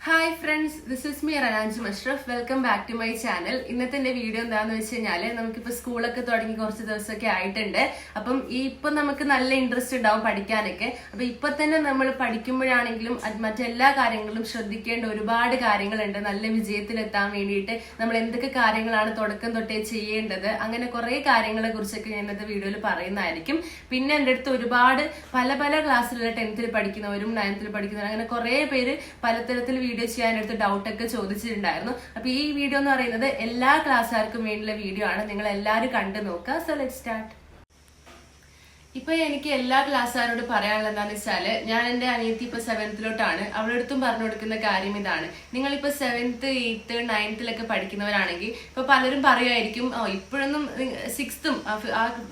Hi friends, this is me Ranaanju Mashraf. Welcome back to my channel. ഇന്നത്തെ എന്റെ video എന്താന്ന് വെച്ച് കഴിഞ്ഞാല് നമുക്കിപ്പോ സ്കൂളൊക്കെ തുടങ്ങി കുറച്ച് ദിവസമൊക്കെ ആയിട്ടുണ്ട്. അപ്പം ഇപ്പൊ നമുക്ക് നല്ല ഇൻട്രസ്റ്റ് ഉണ്ടാവും പഠിക്കാനൊക്കെ. അപ്പൊ ഇപ്പൊ തന്നെ നമ്മൾ പഠിക്കുമ്പോഴാണെങ്കിലും മറ്റെല്ലാ കാര്യങ്ങളും ശ്രദ്ധിക്കേണ്ട ഒരുപാട് കാര്യങ്ങളുണ്ട്. നല്ല വിജയത്തിലെത്താൻ വേണ്ടിയിട്ട് നമ്മൾ എന്തൊക്കെ കാര്യങ്ങളാണ് തുടക്കം തൊട്ടേ ചെയ്യേണ്ടത്, അങ്ങനെ കുറെ കാര്യങ്ങളെ കുറിച്ചൊക്കെ ഞാൻ ഇന്നത്തെ വീഡിയോയിൽ പറയുന്നതായിരിക്കും. പിന്നെ എൻ്റെ അടുത്ത് ഒരുപാട് പല പല ക്ലാസ്സിലുള്ള 10th പഠിക്കുന്നവരും 9th പഠിക്കുന്നവരും അങ്ങനെ കുറെ പേര് പലതരത്തിൽ വീഡിയോ ചെയ്യാനെടുത്ത് ഡൗട്ടൊക്കെ ചോദിച്ചിട്ടുണ്ടായിരുന്നു. അപ്പൊ ഈ വീഡിയോ എന്ന് പറയുന്നത് എല്ലാ ക്ലാസ്സുകാർക്കും വേണ്ടിയുള്ള വീഡിയോ ആണ്. നിങ്ങൾ എല്ലാവരും കണ്ടു നോക്കുക. So let's start. ഇപ്പൊ എനിക്ക് എല്ലാ ക്ലാസ്സുകാരോട് പറയാനുള്ളത് എന്താണെന്ന് വെച്ചാല്, ഞാൻ എന്റെ അനിയത്തി ഇപ്പൊ 7th അവളുടെ അടുത്തും പറഞ്ഞു കൊടുക്കുന്ന കാര്യം ഇതാണ്. നിങ്ങളിപ്പോ 7th 8th 9th പഠിക്കുന്നവരാണെങ്കിൽ ഇപ്പൊ പലരും പറയുമായിരിക്കും, ഇപ്പോഴൊന്നും 6th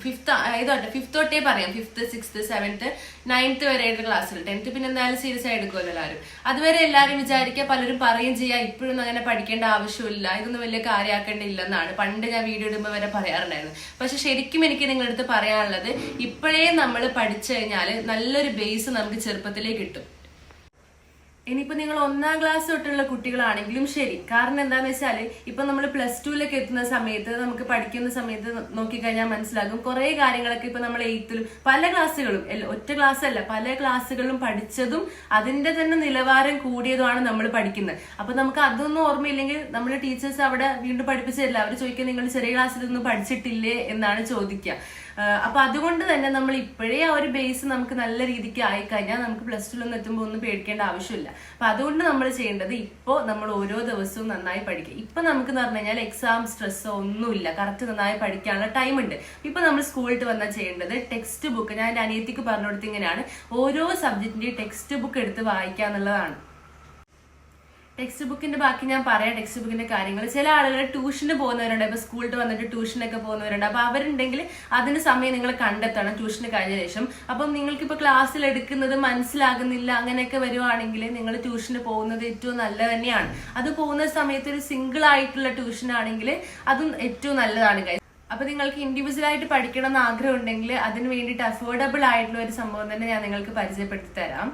5th തൊട്ടേ പറയാം, 5th 6th 7th 9th വരെയുള്ള ക്ലാസ്സിൽ. 10th പിന്നെ എന്തായാലും സീരിയസ് ആയി എടുക്കുമല്ലോ എല്ലാവരും. അതുവരെ എല്ലാവരും വിചാരിക്കുക, പലരും പറയും ചെയ്യാം ഇപ്പോഴൊന്നും അങ്ങനെ പഠിക്കേണ്ട ആവശ്യമില്ല, ഇതൊന്നും വലിയ കാര്യമാക്കേണ്ടില്ലെന്നാണ് പണ്ട് ഞാൻ വീഡിയോ ഇടുമ്പോൾ വരെ പറയാറുണ്ടായിരുന്നു. പക്ഷെ ശരിക്കും എനിക്ക് നിങ്ങളുടെ അടുത്ത് പറയാനുള്ളത്, ഇപ്പോഴേ നമ്മൾ പഠിച്ചു കഴിഞ്ഞാൽ നല്ലൊരു ബേസ് നമുക്ക് ചെറുപ്പത്തിലേ കിട്ടും. ഇനിയിപ്പോ നിങ്ങൾ 1ാം ക്ലാസ് തൊട്ടുള്ള കുട്ടികളാണെങ്കിലും ശരി. കാരണം എന്താന്ന് വെച്ചാല് ഇപ്പൊ നമ്മൾ +2 എത്തുന്ന സമയത്ത്, നമുക്ക് പഠിക്കുന്ന സമയത്ത് നോക്കിക്കഴിഞ്ഞാൽ മനസ്സിലാകും കുറെ കാര്യങ്ങളൊക്കെ ഇപ്പൊ നമ്മൾ 8th പല ക്ലാസ്സുകളും, ഒറ്റ ക്ലാസ് അല്ല പല ക്ലാസ്സുകളിലും പഠിച്ചതും അതിന്റെ തന്നെ നിലവാരം കൂടിയതുമാണ് നമ്മൾ പഠിക്കുന്നത്. അപ്പൊ നമുക്ക് അതൊന്നും ഓർമ്മയില്ലെങ്കിൽ നമ്മുടെ ടീച്ചേഴ്സ് അവിടെ വീണ്ടും പഠിപ്പിച്ചില്ല. അവർ ചോദിക്കുക നിങ്ങൾ ചെറിയ ക്ലാസ്സിലൊന്നും പഠിച്ചിട്ടില്ലേ എന്നാണ് ചോദിക്കുക. അപ്പൊ അതുകൊണ്ട് തന്നെ നമ്മൾ ഇപ്പോഴേ ആ ഒരു ബേസ് നമുക്ക് നല്ല രീതിക്ക് ആയിക്കഴിഞ്ഞാൽ നമുക്ക് +2 എത്തുമ്പോൾ ഒന്നും പേടിക്കേണ്ട ആവശ്യമില്ല. അപ്പൊ അതുകൊണ്ട് നമ്മൾ ചെയ്യേണ്ടത്, ഇപ്പോൾ നമ്മൾ ഓരോ ദിവസവും നന്നായി പഠിക്കുക. ഇപ്പൊ നമുക്ക് എന്ന് പറഞ്ഞു കഴിഞ്ഞാൽ എക്സാം സ്ട്രെസ്സോ ഒന്നുമില്ല, കറക്റ്റ് നന്നായി പഠിക്കാനുള്ള ടൈം ഉണ്ട്. ഇപ്പൊ നമ്മൾ സ്കൂളിൽ വന്നാൽ ചെയ്യേണ്ടത് ടെക്സ്റ്റ് ബുക്ക്, ഞാൻ എൻ്റെ അനിയത്തിക്ക് പറഞ്ഞു കൊടുത്ത് ഇങ്ങനെയാണ്, ഓരോ സബ്ജക്റ്റിന്റെയും ടെക്സ്റ്റ് ബുക്ക് എടുത്ത് വായിക്കുക എന്നുള്ളതാണ്. ടെക്സ്റ്റ് ബുക്കിന്റെ ബാക്കി ഞാൻ പറയാം, ടെക്സ്റ്റ് ബുക്കിന്റെ കാര്യങ്ങൾ. ചില ആളുകൾ ട്യൂഷന് പോകുന്നവരുണ്ട്, ഇപ്പൊ സ്കൂളിൽ വന്നിട്ട് ട്യൂഷനൊക്കെ പോകുന്നവരുണ്ട്. അപ്പൊ അവരുണ്ടെങ്കിൽ അതിന് സമയം നിങ്ങൾ കണ്ടെത്തണം ട്യൂഷന് കഴിഞ്ഞ ശേഷം. അപ്പം നിങ്ങൾക്ക് ഇപ്പൊ ക്ലാസ്സിൽ എടുക്കുന്നത് മനസ്സിലാകുന്നില്ല അങ്ങനെയൊക്കെ വരുവാണെങ്കിൽ നിങ്ങൾ ട്യൂഷന് പോകുന്നത് ഏറ്റവും നല്ലത് തന്നെയാണ്. അത് പോകുന്ന സമയത്ത് ഒരു സിംഗിൾ ആയിട്ടുള്ള ട്യൂഷൻ ആണെങ്കിൽ അതും ഏറ്റവും നല്ലതാണ്. അപ്പൊ നിങ്ങൾക്ക് ഇൻഡിവിജ്വൽ ആയിട്ട് പഠിക്കണം എന്ന് ആഗ്രഹം ഉണ്ടെങ്കിൽ അതിന് വേണ്ടിയിട്ട് അഫോർഡബിൾ ആയിട്ടുള്ള ഒരു സംഭവം തന്നെ ഞാൻ നിങ്ങൾക്ക് പരിചയപ്പെടുത്തി തരാം.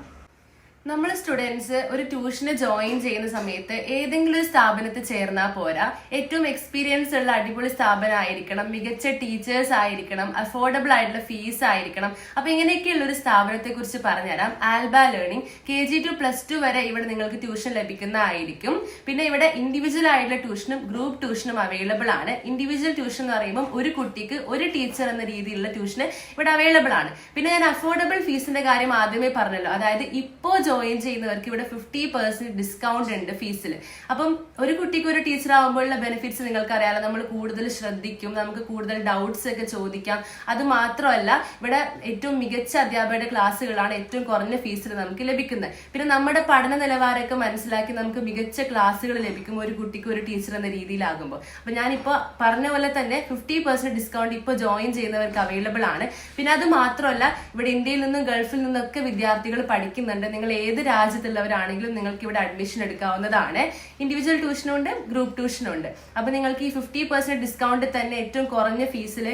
നമ്മൾ സ്റ്റുഡൻസ് ഒരു ട്യൂഷന് ജോയിൻ ചെയ്യുന്ന സമയത്ത് ഏതെങ്കിലും ഒരു സ്ഥാപനത്തിൽ ചേർന്നാൽ പോരാ, ഏറ്റവും എക്സ്പീരിയൻസ് ഉള്ള അടിപൊളി സ്ഥാപനമായിരിക്കണം, മികച്ച ടീച്ചേഴ്സ് ആയിരിക്കണം, അഫോർഡബിൾ ആയിട്ടുള്ള ഫീസ് ആയിരിക്കണം. അപ്പൊ ഇങ്ങനെയൊക്കെയുള്ള ഒരു സ്ഥാപനത്തെ കുറിച്ച് പറഞ്ഞുതരാം. ആൽബ ലേണിംഗ് KG to +2 വരെ ഇവിടെ നിങ്ങൾക്ക് ട്യൂഷൻ ലഭിക്കുന്നതായിരിക്കും. പിന്നെ ഇവിടെ ഇൻഡിവിജ്വൽ ആയിട്ടുള്ള ട്യൂഷനും ഗ്രൂപ്പ് ട്യൂഷനും അവൈലബിൾ ആണ്. ഇൻഡിവിജ്വൽ ട്യൂഷൻ എന്ന് പറയുമ്പോൾ ഒരു കുട്ടിക്ക് ഒരു ടീച്ചർ എന്ന രീതിയിലുള്ള ട്യൂഷന് ഇവിടെ അവൈലബിൾ ആണ്. പിന്നെ ഞാൻ അഫോർഡബിൾ ഫീസിന്റെ കാര്യം ആദ്യമേ പറഞ്ഞല്ലോ, അതായത് ഇപ്പോ ജോയിൻ ചെയ്യുന്നവർക്ക് ഇവിടെ 50% ഡിസ്കൗണ്ട് ഉണ്ട് ഫീസിൽ. അപ്പം ഒരു കുട്ടിക്ക് ഒരു ടീച്ചർ ആകുമ്പോഴുള്ള ബെനിഫിറ്റ്സ് നിങ്ങൾക്ക് അറിയാലോ, നമ്മൾ കൂടുതൽ ശ്രദ്ധിക്കും, നമുക്ക് കൂടുതൽ ഡൗട്ട്സ് ഒക്കെ ചോദിക്കാം. അത് മാത്രമല്ല ഇവിടെ ഏറ്റവും മികച്ച അധ്യാപകരുടെ ക്ലാസ്സുകളാണ് ഏറ്റവും കുറഞ്ഞ ഫീസിൽ നമുക്ക് ലഭിക്കുന്നത്. പിന്നെ നമ്മുടെ പഠന നിലവാരമൊക്കെ മനസ്സിലാക്കി നമുക്ക് മികച്ച ക്ലാസ്സുകൾ ലഭിക്കും ഒരു കുട്ടിക്ക് ഒരു ടീച്ചർ എന്ന രീതിയിലാകുമ്പോൾ. അപ്പൊ ഞാനിപ്പോ പറഞ്ഞ പോലെ തന്നെ 50% ഡിസ്കൗണ്ട് ഇപ്പോൾ ജോയിൻ ചെയ്യുന്നവർക്ക് അവൈലബിൾ ആണ്. പിന്നെ അത് മാത്രമല്ല ഇവിടെ ഇന്ത്യയിൽ നിന്നും ഗൾഫിൽ നിന്നൊക്കെ വിദ്യാർത്ഥികൾ പഠിക്കുന്നുണ്ട്. നിങ്ങൾ ഏത് രാജ്യത്തുള്ളവരാണെങ്കിലും നിങ്ങൾക്ക് ഇവിടെ അഡ്മിഷൻ എടുക്കാവുന്നതാണ്. ഇൻഡിവിജ്വൽ ട്യൂഷനും ഉണ്ട്, ഗ്രൂപ്പ് ട്യൂഷനും ഉണ്ട്. അപ്പൊ നിങ്ങൾക്ക് ഈ 50% ഡിസ്കൗണ്ട് തന്നെ ഏറ്റവും കുറഞ്ഞ ഫീസിൽ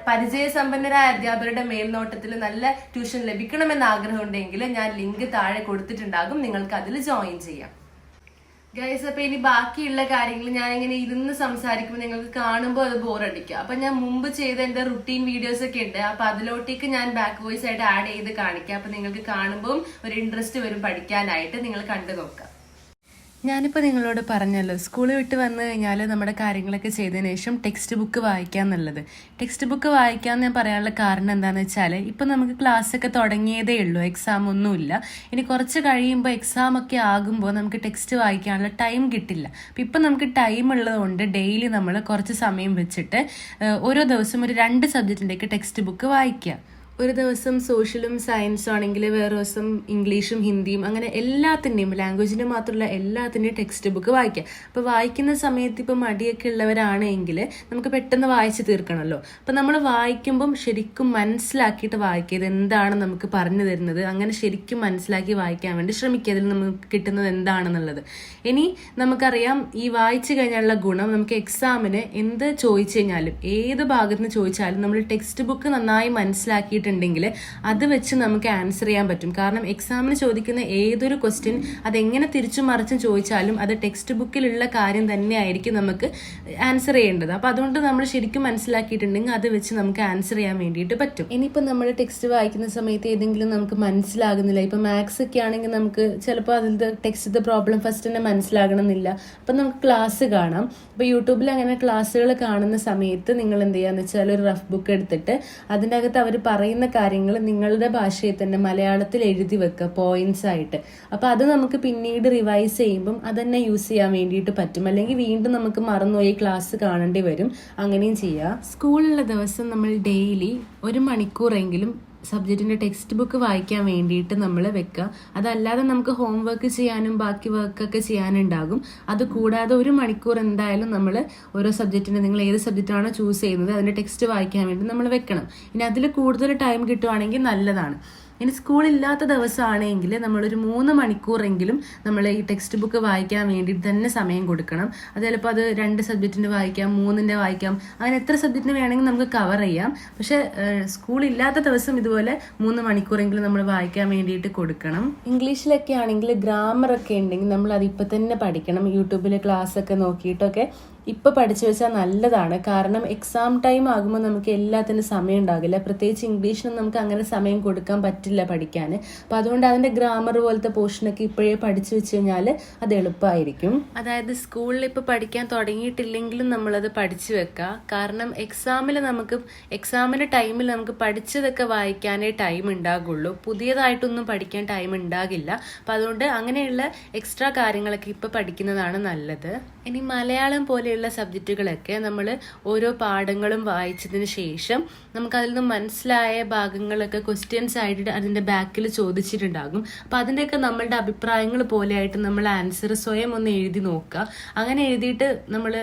പരിചയസമ്പന്നരായ അധ്യാപകരുടെ മേൽനോട്ടത്തിൽ നല്ല ട്യൂഷൻ ലഭിക്കണമെന്ന് ആഗ്രഹമുണ്ടെങ്കിൽ ഞാൻ ലിങ്ക് താഴെ കൊടുത്തിട്ടുണ്ടാകും, നിങ്ങൾക്ക് അതിൽ ജോയിൻ ചെയ്യാം. ഗൈസ്, അപ്പൊ ഇനി ബാക്കിയുള്ള കാര്യങ്ങൾ ഞാൻ ഇങ്ങനെ ഇരുന്ന് സംസാരിക്കുമ്പോൾ നിങ്ങൾക്ക് കാണുമ്പോൾ അത് ബോറടിക്കുക. അപ്പൊ ഞാൻ മുമ്പ് ചെയ്ത എന്റെ റുട്ടീൻ വീഡിയോസ് ഒക്കെ ഉണ്ട്, അപ്പൊ അതിലോട്ടേക്ക് ഞാൻ ബാക്ക് വോയിസ് ആയിട്ട് ആഡ് ചെയ്ത് കാണിക്കാം. അപ്പൊ നിങ്ങൾക്ക് കാണുമ്പോൾ ഒരു ഇൻട്രസ്റ്റ് വരും പഠിക്കാനായിട്ട്, നിങ്ങൾ കണ്ടു നോക്കാം. ഞാനിപ്പോൾ നിങ്ങളോട് പറഞ്ഞല്ലോ, സ്കൂളിൽ വിട്ട് വന്നു കഴിഞ്ഞാൽ നമ്മുടെ കാര്യങ്ങളൊക്കെ ചെയ്തതിന് ശേഷം ടെക്സ്റ്റ് ബുക്ക് വായിക്കുക എന്നുള്ളത്. ടെക്സ്റ്റ് ബുക്ക് വായിക്കാമെന്ന് ഞാൻ പറയാനുള്ള കാരണം എന്താണെന്ന് വെച്ചാൽ, ഇപ്പം നമുക്ക് ക്ലാസ്സൊക്കെ തുടങ്ങിയതേ ഉള്ളൂ, എക്സാം ഒന്നുമില്ല. ഇനി കുറച്ച് കഴിയുമ്പോൾ എക്സാം ഒക്കെ ആകുമ്പോൾ നമുക്ക് ടെക്സ്റ്റ് വായിക്കാനുള്ള ടൈം കിട്ടില്ല. അപ്പം ഇപ്പം നമുക്ക് ടൈം ഉള്ളതുകൊണ്ട് ഡെയിലി നമ്മൾ കുറച്ച് സമയം വെച്ചിട്ട് ഓരോ ദിവസം ഒരു 2 സബ്ജക്റ്റിൻ്റെയൊക്കെ ടെക്സ്റ്റ് ബുക്ക് വായിക്കുക. ഒരു ദിവസം സോഷ്യലും സയൻസും ആണെങ്കിൽ വേറെ ദിവസം ഇംഗ്ലീഷും ഹിന്ദിയും, അങ്ങനെ എല്ലാത്തിൻ്റെയും ലാംഗ്വേജിൻ്റെ മാത്രമല്ല എല്ലാത്തിൻ്റെയും ടെക്സ്റ്റ് ബുക്ക് വായിക്കുക. അപ്പോൾ വായിക്കുന്ന സമയത്ത് ഇപ്പോൾ മടിയൊക്കെ ഉള്ളവരാണെങ്കിൽ നമുക്ക് പെട്ടെന്ന് വായിച്ച് തീർക്കണമല്ലോ. അപ്പം നമ്മൾ വായിക്കുമ്പം ശരിക്കും മനസ്സിലാക്കിയിട്ട് വായിക്കുക, ഇത് എന്താണ് നമുക്ക് പറഞ്ഞു തരുന്നത്, അങ്ങനെ ശരിക്കും മനസ്സിലാക്കി വായിക്കാൻ വേണ്ടി ശ്രമിക്കുക, അതിൽ നമുക്ക് കിട്ടുന്നത് എന്താണെന്നുള്ളത്. ഇനി നമുക്കറിയാം ഈ വായിച്ചു കഴിഞ്ഞാലുള്ള ഗുണം, നമുക്ക് എക്സാമിന് എന്ത് ചോദിച്ചു കഴിഞ്ഞാലും ഏത് ഭാഗത്ത് നിന്ന് ചോദിച്ചാലും നമ്മൾ ടെക്സ്റ്റ് ബുക്ക് നന്നായി മനസ്സിലാക്കിയിട്ട് മനസ്സിലാക്കിയിട്ടുണ്ടെങ്കിൽ അത് വെച്ച് നമുക്ക് ആൻസർ ചെയ്യാൻ പറ്റും. കാരണം എക്സാമിന് ചോദിക്കുന്ന ഏതൊരു ക്വസ്റ്റ്യൻ അതെങ്ങനെ തിരിച്ചും മറിച്ചും ചോദിച്ചാലും അത് ടെക്സ്റ്റ് ബുക്കിലുള്ള കാര്യം തന്നെയായിരിക്കും നമുക്ക് ആൻസർ ചെയ്യേണ്ടത്. അപ്പോൾ അതുകൊണ്ട് നമ്മൾ ശരിക്കും മനസ്സിലാക്കിയിട്ടുണ്ടെങ്കിൽ അത് വെച്ച് നമുക്ക് ആൻസർ ചെയ്യാൻ വേണ്ടിയിട്ട് പറ്റും. ഇനിയിപ്പോൾ നമ്മൾ ടെക്സ്റ്റ് വായിക്കുന്ന സമയത്ത് ഏതെങ്കിലും നമുക്ക് മനസ്സിലാകുന്നില്ല, ഇപ്പം മാത്സ് ഒക്കെ ആണെങ്കിൽ നമുക്ക് ചിലപ്പോൾ അതിൻ്റെ ടെക്സ്റ്റത്തെ പ്രോബ്ലം ഫസ്റ്റ് തന്നെ മനസ്സിലാകണമെന്നില്ല. അപ്പം നമുക്ക് ക്ലാസ് കാണാം. അപ്പോൾ യൂട്യൂബിൽ അങ്ങനെ ക്ലാസ്സുകൾ കാണുന്ന സമയത്ത് നിങ്ങൾ എന്ത് ചെയ്യാന്ന് വെച്ചാൽ ഒരു റഫ് ബുക്ക് എടുത്തിട്ട് അതിൻ്റെ അകത്ത് അവർ പറയുന്ന കാര്യങ്ങൾ നിങ്ങളുടെ ഭാഷയിൽ തന്നെ മലയാളത്തിൽ എഴുതി വെക്കുക പോയിന്റ്സ് ആയിട്ട്. അപ്പോൾ അത് നമുക്ക് പിന്നീട് റിവൈസ് ചെയ്യുമ്പം അതന്നെ യൂസ് ചെയ്യാൻ വേണ്ടിയിട്ട് പറ്റും. അല്ലെങ്കിൽ വീണ്ടും നമുക്ക് മറന്നുപോയി ക്ലാസ് കാണേണ്ടി വരും. അങ്ങനെയും ചെയ്യാം. സ്കൂളിലുള്ള ദിവസം നമ്മൾ ഡെയിലി 1 മണിക്കൂറെങ്കിലും സബ്ജക്റ്റിൻ്റെ ടെക്സ്റ്റ് ബുക്ക് വായിക്കാൻ വേണ്ടിയിട്ട് നമ്മൾ വെക്കുക. അതല്ലാതെ നമുക്ക് ഹോം വർക്ക് ചെയ്യാനും ബാക്കി വർക്കൊക്കെ ചെയ്യാനുണ്ടാകും. അത് കൂടാതെ 1 മണിക്കൂർ എന്തായാലും നമ്മൾ ഓരോ സബ്ജക്റ്റിന് നിങ്ങൾ ഏത് സബ്ജക്റ്റാണോ ചൂസ് ചെയ്യുന്നത് അതിൻ്റെ ടെക്സ്റ്റ് വായിക്കാൻ വേണ്ടി നമ്മൾ വെക്കണം. ഇനി അതിൽ കൂടുതൽ ടൈം കിട്ടുവാണെങ്കിൽ നല്ലതാണ്. ഇനി സ്കൂളില്ലാത്ത ദിവസമാണെങ്കിൽ നമ്മളൊരു 3 മണിക്കൂറെങ്കിലും നമ്മൾ ഈ ടെക്സ്റ്റ് ബുക്ക് വായിക്കാൻ വേണ്ടിയിട്ട് തന്നെ സമയം കൊടുക്കണം. അത് ചിലപ്പോൾ അത് 2 സബ്ജക്റ്റിന് വായിക്കാം, 3ൻ്റെ വായിക്കാം, അങ്ങനെ എത്ര സബ്ജക്റ്റിന് വേണമെങ്കിൽ നമുക്ക് കവർ ചെയ്യാം. പക്ഷെ സ്കൂളില്ലാത്ത ദിവസം ഇതുപോലെ 3 മണിക്കൂറെങ്കിലും നമ്മൾ വായിക്കാൻ വേണ്ടിയിട്ട് കൊടുക്കണം. ഇംഗ്ലീഷിലൊക്കെ ആണെങ്കിൽ ഗ്രാമറൊക്കെ ഉണ്ടെങ്കിൽ നമ്മൾ അതിപ്പോൾ തന്നെ പഠിക്കണം. യൂട്യൂബിൽ ക്ലാസ്സൊക്കെ നോക്കിയിട്ടൊക്കെ ഇപ്പോൾ പഠിച്ചു വെച്ചാൽ നല്ലതാണ്. കാരണം എക്സാം ടൈം ആകുമ്പോൾ നമുക്ക് എല്ലാത്തിനും സമയം ഉണ്ടാകില്ല. പ്രത്യേകിച്ച് ഇംഗ്ലീഷിനും നമുക്ക് അങ്ങനെ സമയം കൊടുക്കാൻ പറ്റില്ല പഠിക്കാൻ. അപ്പോൾ അതുകൊണ്ട് അതിൻ്റെ ഗ്രാമർ പോലത്തെ പോർഷനൊക്കെ ഇപ്പോഴേ പഠിച്ചു വെച്ച് കഴിഞ്ഞാൽ അത് എളുപ്പമായിരിക്കും. അതായത് സ്കൂളിൽ ഇപ്പോൾ പഠിക്കാൻ തുടങ്ങിയിട്ടില്ലെങ്കിലും നമ്മളത് പഠിച്ചു വെക്കുക. കാരണം എക്സാമിൻ്റെ ടൈമിൽ നമുക്ക് പഠിച്ചതൊക്കെ വായിക്കാനേ ടൈം ഉണ്ടാകുള്ളൂ. പുതിയതായിട്ടൊന്നും പഠിക്കാൻ ടൈം ഉണ്ടാകില്ല. അപ്പോൾ അതുകൊണ്ട് അങ്ങനെയുള്ള എക്സ്ട്രാ കാര്യങ്ങളൊക്കെ ഇപ്പോൾ പഠിക്കുന്നതാണ് നല്ലത്. ഇനി മലയാളം പോലെയുള്ള സബ്ജക്റ്റുകളൊക്കെ നമ്മൾ ഓരോ പാഠങ്ങളും വായിച്ചതിന് ശേഷം നമുക്ക് അതിൽ നിന്ന് മനസ്സിലായ ഭാഗങ്ങളൊക്കെ ക്വസ്റ്റ്യൻസ് ആയിട്ട് അതിൻ്റെ ബാക്കിൽ ചോദിച്ചിട്ടുണ്ടാകും. അപ്പോൾ അതിൻ്റെയൊക്കെ നമ്മളുടെ അഭിപ്രായങ്ങൾ പോലെയായിട്ട് നമ്മൾ ആൻസർ സ്വയം ഒന്ന് എഴുതി നോക്കുക. അങ്ങനെ എഴുതിയിട്ട് നമ്മൾ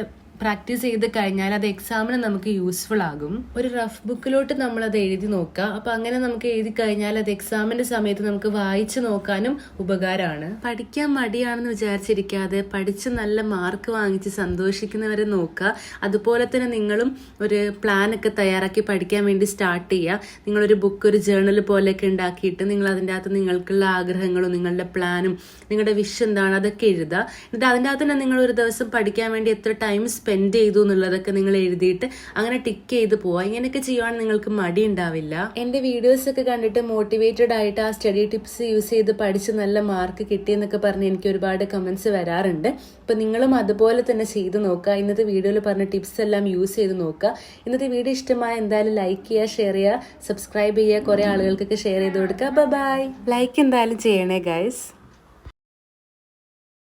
പ്രാക്ടീസ് ചെയ്ത് കഴിഞ്ഞാൽ അത് എക്സാമിന് നമുക്ക് യൂസ്ഫുൾ ആകും. ഒരു റഫ് ബുക്കിലോട്ട് നമ്മളത് എഴുതി നോക്കുക. അപ്പോൾ അങ്ങനെ നമുക്ക് എഴുതി കഴിഞ്ഞാൽ അത് എക്സാമിൻ്റെ സമയത്ത് നമുക്ക് വായിച്ച് നോക്കാനും ഉപകാരമാണ്. പഠിക്കാൻ മടിയാണെന്ന് വിചാരിച്ചിരിക്കാതെ പഠിച്ച് നല്ല മാർക്ക് വാങ്ങിച്ച് സന്തോഷിക്കുന്നവരെ നോക്കുക. അതുപോലെ തന്നെ നിങ്ങളും ഒരു പ്ലാനൊക്കെ തയ്യാറാക്കി പഠിക്കാൻ വേണ്ടി സ്റ്റാർട്ട് ചെയ്യുക. നിങ്ങളൊരു ബുക്ക്, ഒരു ജേർണൽ പോലെയൊക്കെ ഉണ്ടാക്കിയിട്ട് നിങ്ങൾ അതിൻ്റെ അകത്ത് നിങ്ങൾക്കുള്ള ആഗ്രഹങ്ങളും നിങ്ങളുടെ പ്ലാനും നിങ്ങളുടെ വിഷ് എന്താണ് അതൊക്കെ എഴുതുക. എന്നിട്ട് അതിൻ്റെ അകത്ത് തന്നെ നിങ്ങൾ ഒരു ദിവസം പഠിക്കാൻ വേണ്ടി എത്ര ടൈം സ്പെൻഡ് ചെയ്തു എന്നുള്ളതൊക്കെ നിങ്ങൾ എഴുതിയിട്ട് അങ്ങനെ ടിക്ക് ചെയ്ത് പോവാം. ഇങ്ങനെയൊക്കെ ചെയ്യുവാണെങ്കിൽ നിങ്ങൾക്ക് മടി ഉണ്ടാവില്ല. എൻ്റെ വീഡിയോസ് ഒക്കെ കണ്ടിട്ട് മോട്ടിവേറ്റഡ് ആയിട്ട് ആ സ്റ്റഡി ടിപ്സ് യൂസ് ചെയ്ത് പഠിച്ച് നല്ല മാർക്ക് കിട്ടിയെന്നൊക്കെ പറഞ്ഞ് എനിക്ക് ഒരുപാട് കമൻസ് വരാറുണ്ട്. അപ്പം നിങ്ങളും അതുപോലെ തന്നെ ചെയ്ത് നോക്കുക. ഇന്നത്തെ വീഡിയോയിൽ പറഞ്ഞ ടിപ്സ് എല്ലാം യൂസ് ചെയ്ത് നോക്കുക. ഇന്നത്തെ വീഡിയോ ഇഷ്ടമായ എന്തായാലും ലൈക്ക് ചെയ്യുക, ഷെയർ ചെയ്യുക, സബ്സ്ക്രൈബ് ചെയ്യുക, കുറേ ആളുകൾക്കൊക്കെ ഷെയർ ചെയ്ത് കൊടുക്കുക. ബൈ. ലൈക്ക് എന്തായാലും ചെയ്യണേ ഗൈസ്.